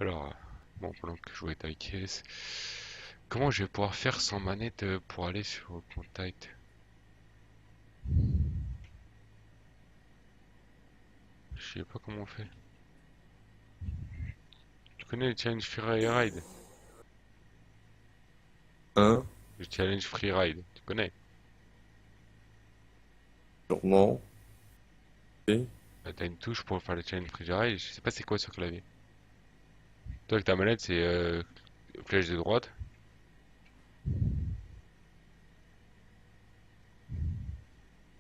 Alors, bon, pendant que je jouais avec Taïkes, comment je vais pouvoir faire sans manette pour aller sur Contact? Je sais pas comment on fait. Tu connais le challenge Free Ride? Hein? Le challenge Free Ride, tu connais? Sûrement. Ok. Bah, t'as une touche pour faire le challenge Free Ride, je sais pas c'est quoi sur clavier. Toi avec ta manette c'est flèche de droite.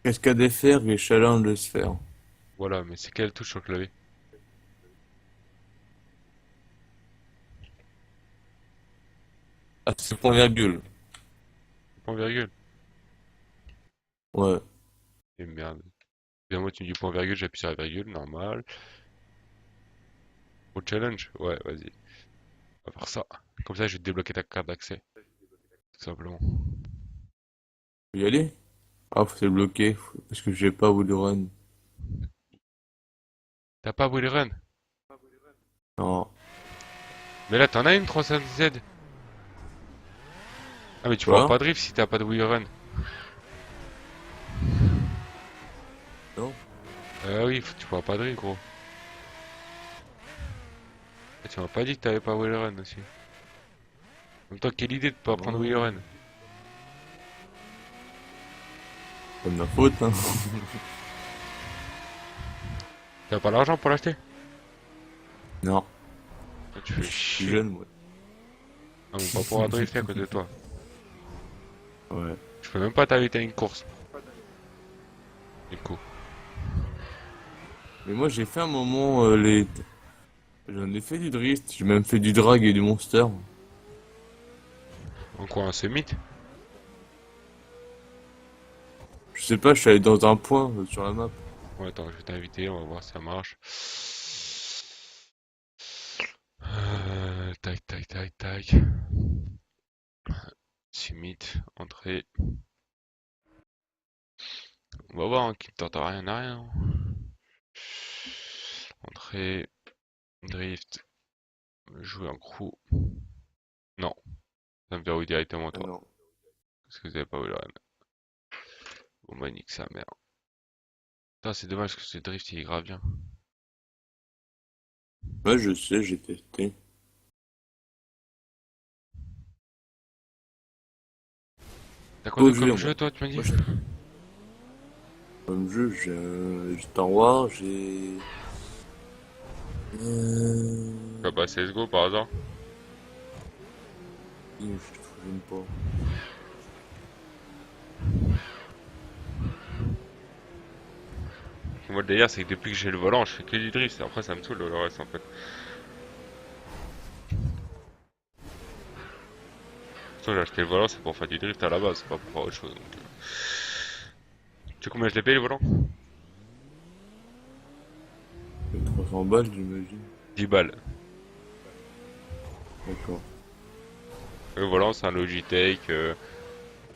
Cascade FR et challenge de sphère. Voilà, mais c'est quelle touche sur le clavier? Ah, c'est point virgule. Point virgule. Ouais. Et merde. Bien moi tu me dis point virgule, j'appuie sur la virgule, normal. Au challenge? Ouais, vas-y. On va faire ça. Comme ça je vais te débloquer ta carte d'accès. Tout simplement. Faut y aller? Ah, c'est bloqué. Parce que j'ai pas run. T'as pas Will Run? Non. Mais là t'en as une 300Z. Ah mais tu pourras Quoi? pas drift si t'as pas de Will Run. Non. Ah oui, tu pourras pas drift gros. Ah, tu m'as pas dit que t'avais pas Will Run aussi. En même temps, quelle idée de pas prendre Will Non. Run? C'est de ma faute, hein. T'as pas l'argent pour l'acheter? Non. Ah, tu Je fais suis chier. jeune, moi. Ah, on va pas pouvoir drifter à côté de toi. Ouais. Je peux même pas t'inviter à une course. Du coup. Mais moi, j'ai fait un moment les. J'en ai fait du drift. J'ai même fait du drag et du monster. En quoi, un summit? Je sais pas, je suis allé dans un point sur la map. Ouais, attends, je vais t'inviter, on va voir si ça marche. Tac, tac, tac, tac. Summit, entrée. On va voir, hein, qui ne tente rien à rien. Entrée, drift, jouer en crew. Non, ça me verrouille directement Ah toi. non. Parce que vous avez pas vu le run. Bon bah nique sa mère. Putain, c'est dommage que ce drift il est grave bien. Ouais, je sais, j'ai testé. T'as quoi Faut de jouer, comme moi. jeu toi, tu m'as dit? Moi, comme jeu, j'ai Star Wars, j'ai. Ah bah CSGO par hasard. Je me souviens pas. Moi le délire c'est que depuis que j'ai le volant, je fais que du drift. Après ça me saoule le reste en fait. Surtout j'ai acheté le volant, c'est pour faire du drift à la base, c'est pas pour faire autre chose. Donc, tu sais combien je l'ai payé le volant? 300 balles, j'imagine. 10 balles. D'accord. Le volant c'est un Logitech.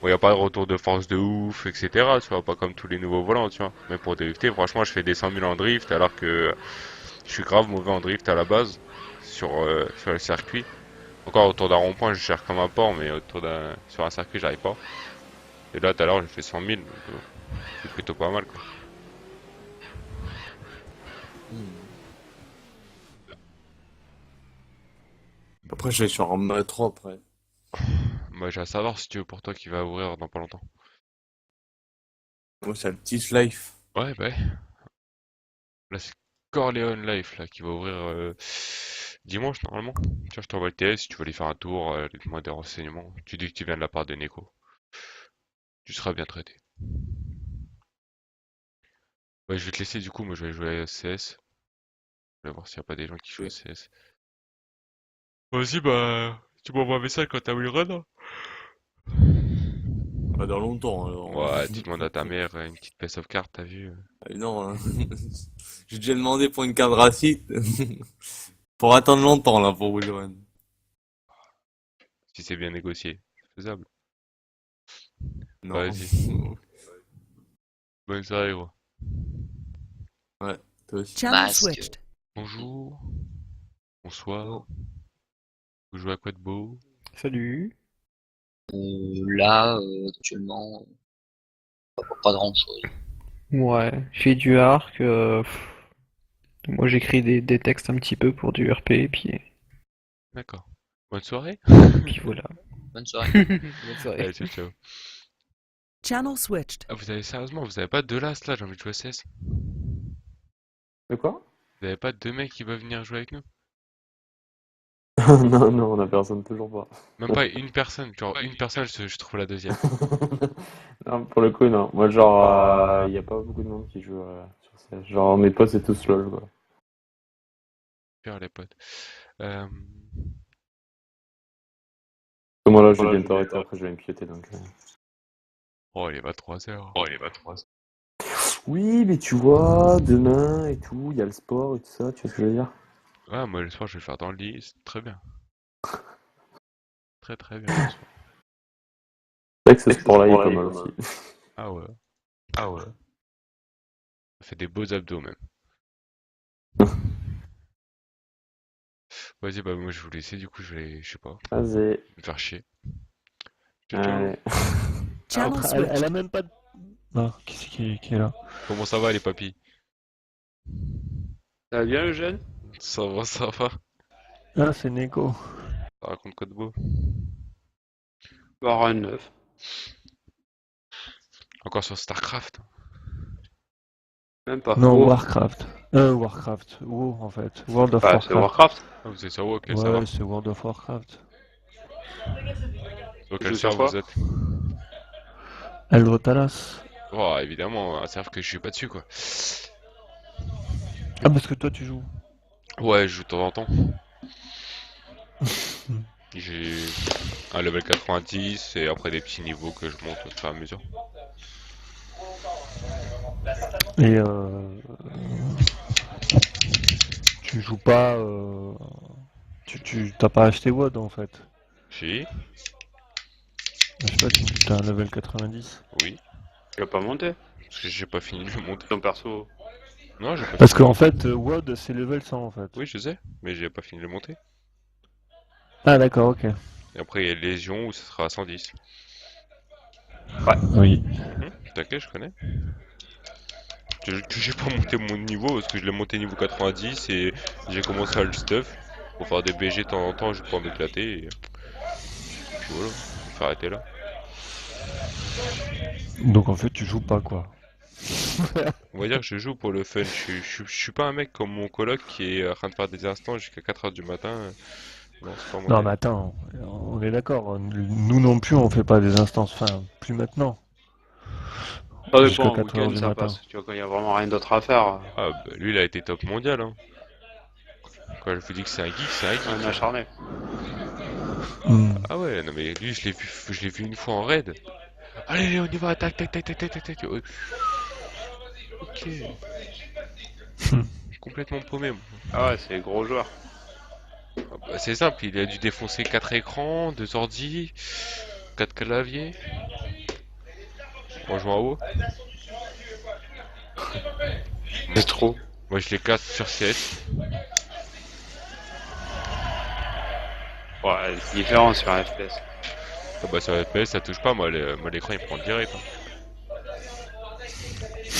Bon, y a pas de retour de force de ouf, etc. Tu vois, pas comme tous les nouveaux volants, tu vois. Mais pour drifter, franchement, je fais des 100 000 en drift alors que je suis grave mauvais en drift à la base sur le circuit. Encore autour d'un rond-point, je gère comme un porc, mais sur un circuit, j'arrive pas. Et là, tout à l'heure, j'ai fait 100 000, donc c'est plutôt pas mal, quoi. Hmm. Après, j'allais sur un métro après. Moi, j'ai à savoir si tu veux pour toi qui va ouvrir dans pas longtemps. Moi, c'est le petit life. Ouais, bah ouais. Là, c'est Corleone Life, là, qui va ouvrir dimanche, normalement. Tiens, je t'envoie le TS si tu veux aller faire un tour, moi des renseignements. Tu dis que tu viens de la part de Neko. Tu seras bien traité. Ouais, je vais te laisser du coup, moi je vais jouer à CS. Je vais voir s'il n'y a pas des gens qui jouent à Ok. CS. Vas-y, bah, tu m'envoies un message quand t'as eu le run, hein. Pas dans longtemps, alors. Ouais, tu demandes à ta mère une petite paix sauvegarde, t'as vu? Ah, non, hein. J'ai déjà demandé pour une carte gratuite. Pour attendre longtemps, là, pour Will. Si c'est bien négocié. C'est faisable. Non. Vas-y. Bonne soirée, gros. Ouais, toi aussi. Channel Masque. switched. Bonjour. Bonsoir. Vous jouez à quoi de beau? Salut. Là, actuellement, pas grand-chose. Ouais, j'ai du arc. Moi, j'écris des textes un petit peu pour du RP, D'accord. Bonne soirée. puis voilà. Bonne soirée. Bonne soirée. Allez, ciao, ciao. Channel switched. Ah, vous avez sérieusement, vous avez pas deux las là, j'ai envie de jouer à CS. De quoi? Vous avez pas deux mecs qui veulent venir jouer avec nous? Non, non, on a personne, toujours pas. Même pas une personne, genre une personne, je trouve la deuxième. Non, pour le coup, non. Moi, genre, il y a pas beaucoup de monde qui joue sur CS. Genre, mes potes, c'est tous LoL, quoi. Super les potes. Euh... Moi, là, je vais bientôt arrêter, après, je vais me pioter, donc... Oh, il est 23h. Oh, il est 23h. Oui, mais tu vois, demain et tout, il y a le sport et tout ça, tu vois ce que je veux dire? Ouais, moi le soir je vais le faire dans le lit, c'est très bien. Très très bien le soir. C'est vrai que ce sport-là, il est pas mal aussi. Ah ouais. Ah ouais. Ça fait des beaux abdos même. Vas-y, bah moi je vais vous laisser, du coup je sais pas, Vas-y. me faire chier. Ciao, ciao. Allez. Channel Elle, switched. elle a même pas de... Non, qui c'est qui est là? Comment ça va les papis? Ça va bien, Eugène? Ça va, ça va. Ah, c'est Neko. Ça raconte quoi de beau? Bah, rien de neuf. Encore sur StarCraft? Même pas. Non, Oh. Warcraft. Warcraft. WoW, en fait. World of Bah, c'est Warcraft. Warcraft. Ah, vous êtes sur WoW, ok, ça va. Ouais, c'est World of Warcraft. Sur Tu quel joues sur serveur quoi? vous êtes? Eldratalas. Oh, évidemment, un serveur que je suis pas dessus quoi. Ah, parce que toi, tu joues. Ouais, je joue de temps en temps. J'ai un level 90 et après des petits niveaux que je monte au fur et à mesure. Et tu joues pas... Tu t'as pas acheté WoD, en fait. Si? Je sais pas, tu me dis que t'as un level 90. Oui. Tu l'as pas monté? Parce que j'ai pas fini de le monter. Ton perso. Non, j'ai pas Parce fini. qu'en fait, WoD, c'est level 100, en fait. Oui, je sais, mais j'ai pas fini de le monter. Ah, d'accord, ok. Et après, il y a Légion où ça sera à 110. Oui. T'inquiète, je connais. J'ai pas monté mon niveau parce que je l'ai monté niveau 90 et j'ai commencé à le stuff pour faire des BG de temps en temps, je peux en éclater. Et... Puis voilà, je vais arrêter là. Donc en fait, tu joues pas, quoi. On va dire que je joue pour le fun. Je suis pas un mec comme mon coloc qui est en train de faire des instants jusqu'à 4h du matin. Non, c'est pas mon Non, délire. mais attends, on est d'accord. Nous non plus, on fait pas des instances. Enfin, plus maintenant. Ça Jusqu'à dépend, 4 heures week-end du ça matin. passe. Tu vois, quand il y a vraiment rien d'autre à faire, Ah, bah, lui, il a été top mondial, hein. Quand je vous dis que c'est un geek, c'est un geek. un acharné. Hmm. Ah ouais, non mais lui, je l'ai vu une fois en raid. Allez, on y va, tac, tac, tac, tac, tac, tac, tac. Ouais. Ok. Complètement paumé, moi. Ah ouais, c'est gros joueur. Ah bah, c'est simple, il a dû défoncer 4 écrans, 2 ordi, 4 claviers. En jouant à WoW. C'est trop. Moi, je les casse sur CS. Ouais, c'est différent sur un FPS. Ah bah, sur FPS, ça touche pas, moi, moi l'écran il prend direct. Hein.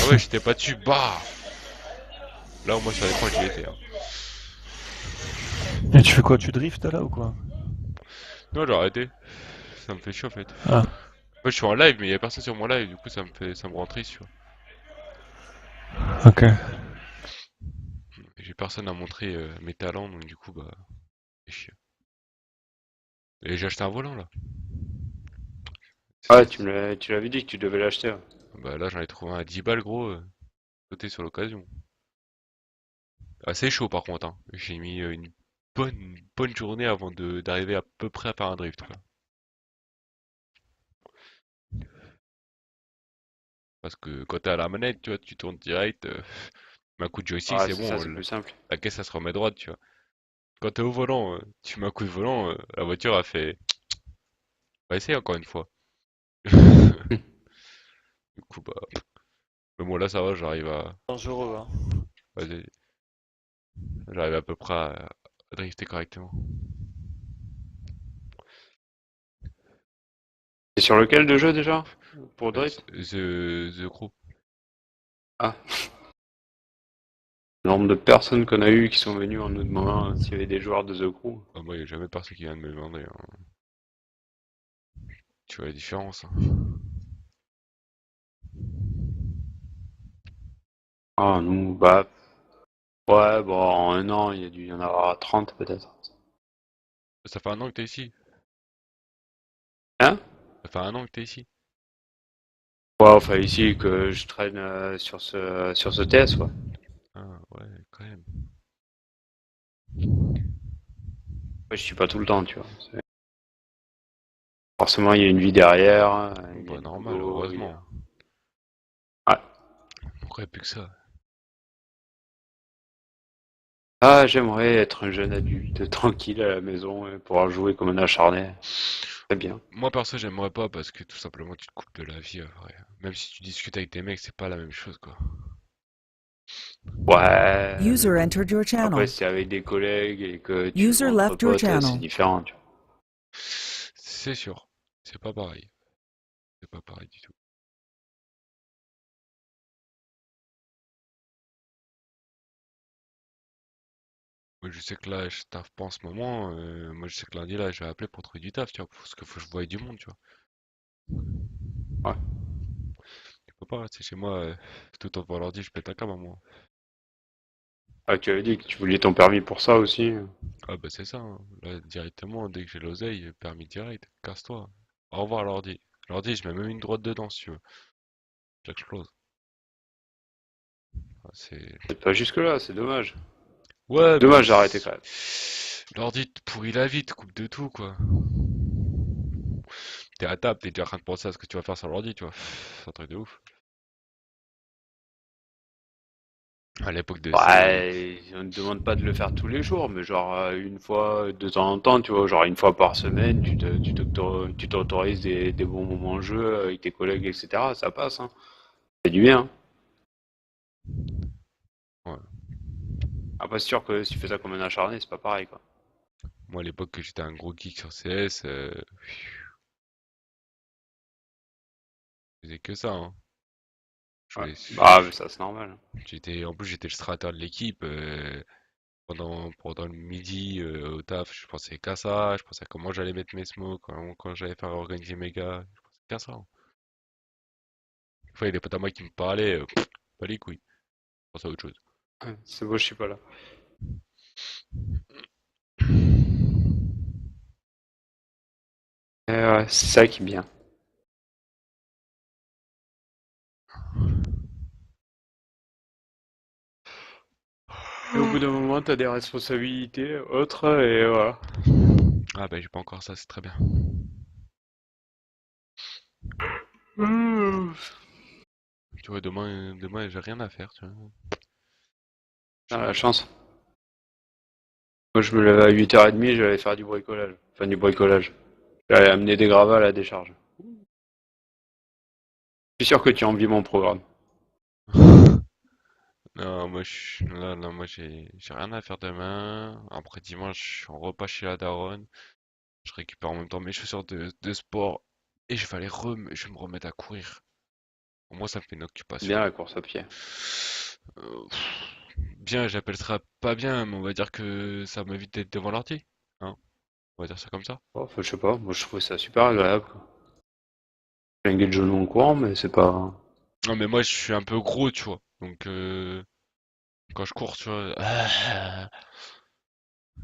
Ah ouais, j'étais pas dessus, bah! Là, au moins, sur l'écran, j'y étais. Hein. Et tu fais quoi? Tu drifts là ou quoi? Non, j'ai arrêté. Ça me fait chier en fait. Ah. Moi, je suis en live, mais il y a personne sur mon live, du coup, ça me rend triste, tu vois. Ok. J'ai personne à montrer mes talents, donc du coup, bah, c'est chiant. Et j'ai acheté un volant là. Ouais, tu l'avais dit que tu devais l'acheter. Ouais. Bah là, j'en ai trouvé un à 10 balles, gros, sauté sur l'occasion. Assez chaud par contre, hein. J'ai mis une bonne journée avant d'arriver à peu près à faire un drift, quoi. Parce que quand t'es à la manette, tu vois, tu tournes direct, un coup de joystick, Ah, c'est c'est bon, ça, c'est plus simple. la caisse, ça se remet droite, tu vois. Quand t'es au volant, tu mets un coup de volant, la voiture a fait... On va essayer encore une fois. Du coup, bah... Mais bon, là, ça va, j'arrive à... Dangereux, hein. Vas-y. J'arrive à peu près drifter correctement. C'est sur lequel de jeu déjà? Pour Euh, Drift? The Crew. Ah, le nombre de personnes qu'on a eu qui sont venues en nous demandant s'il y avait des joueurs de The Crew. Ah, moi, il n'y a jamais personne qui vient de me demander, hein. Tu vois la différence, hein. Ah, nous, bah, ouais, bon, en un an, il y a dû y en avoir 30 peut-être. Ça fait un an que t'es ici. Hein? Ça fait un an que t'es ici. Ouais, enfin ici que je traîne sur ce TS, ouais. Ah, ouais, quand même. Ouais, je suis pas tout le temps, tu vois. Forcément, il y a une vie derrière, Bon, il y a bah, le normal, boulot, il y a... heureusement. Ouais. Pourquoi y a plus que ça? Ah, j'aimerais être un jeune adulte, tranquille à la maison, et pouvoir jouer comme un acharné. Très bien. Moi, perso, j'aimerais pas parce que tout simplement, tu te coupes de la vie, vrai. Même si tu discutes avec des mecs, c'est pas la même chose, quoi. Ouais, mais User bon. entered your Après, channel. si c'est avec des collègues et que tu joues User entre left your potes, c'est channel. différent, tu vois. C'est sûr. C'est pas pareil. C'est pas pareil du tout. Moi, je sais que là, je taffe pas en ce moment. Moi, je sais que lundi, là, je vais appeler pour trouver du taf, tu vois. Parce qu'il faut que je voie du monde, tu vois. Ouais. Tu peux pas rester chez moi tout en devant l'ordi, je pète un câble à moi. Ah, tu avais dit que tu voulais ton permis pour ça aussi. Ah bah c'est ça, hein. Là, directement, dès que j'ai l'oseille, permis direct, casse-toi. Au revoir l'ordi. L'ordi, je mets même une droite dedans, si tu veux. J'explose. Ah, c'est... C'est pas jusque-là, c'est dommage. Ouais, mais... Dommage d'arrêter quand même. L'ordi te pourrit la vie, te coupe de tout, quoi. T'es à table, t'es déjà en train de penser à ce que tu vas faire sur l'ordi, tu vois. C'est un truc de ouf. À l'époque de ces... Ouais, on ne demande pas de le faire tous les jours, mais genre une fois de temps en temps, tu vois, genre une fois par semaine, tu t'autorises des bons moments de jeu avec tes collègues, etc. Ça passe, hein. C'est du bien. Ouais. Après, c'est sûr que si tu fais ça comme un acharné, c'est pas pareil, quoi. Moi, à l'époque que j'étais un gros geek sur CS, je faisais que ça, hein. Ouais. Je- Bah, je- mais ça, c'est normal. en plus, j'étais le strateur de l'équipe. Pendant le midi au taf, je pensais qu'à ça, je pensais à comment j'allais mettre mes smokes, quand j'allais faire organiser mes gars, je pensais qu'à ça, hein. Des fois, il y a des potes à moi qui me parlaient, pas les couilles, je pensais à autre chose. Ouais, c'est beau, je suis pas là. Ouais, c'est ça qui est bien. Et au bout d'un moment, t'as des responsabilités autres, et voilà. Ah bah j'ai pas encore ça, c'est très bien. Tu vois, demain j'ai rien à faire, tu vois. Ah, Je- la chance. Moi, je me lève à 8h30, j'allais faire du bricolage. Enfin, du bricolage. J'allais amener des gravats à la décharge. Je suis sûr que tu envies mon programme. Non, moi j'ai rien à faire demain. Après dimanche, je suis en repas chez la daronne. Je récupère en même temps mes chaussures de sport et je vais me remettre à courir. Pour moi, ça me fait une occupation. Bien la course à pied. Bien, j'appelle ça pas bien, mais on va dire que ça m'évite d'être devant l'ordi, hein. On va dire ça comme ça. Bon, enfin, je sais pas, moi je trouve ça super agréable, quoi. J'ai un de genou en courant, mais c'est pas... Non, mais moi, je suis un peu gros, tu vois. Donc, quand je cours, tu vois,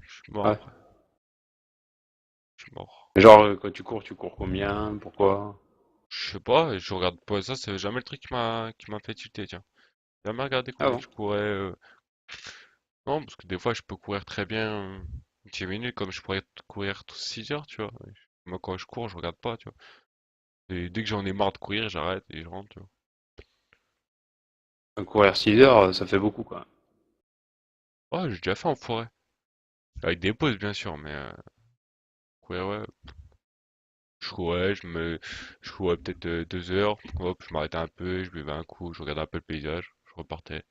je suis mort Ouais. après. Je suis mort. Genre, quand tu cours combien? Pourquoi? Je sais pas, je regarde pas ça, c'est jamais le truc qui m'a fait tilter, tiens. J'ai jamais regardé Ah combien bon? je courais. Non, parce que des fois, je peux courir très bien 10 minutes, comme je pourrais courir 6 heures, tu vois. Moi, quand je cours, je regarde pas, tu vois. Et dès que j'en ai marre de courir, j'arrête et je rentre, tu vois. Courir 6 heures, ça fait beaucoup, quoi. Oh, j'ai déjà fait en forêt. Avec des pauses, bien sûr, mais courir, ouais. Je courais peut-être 2 heures, hop, je m'arrêtais un peu, je buvais un coup, je regardais un peu le paysage, je repartais.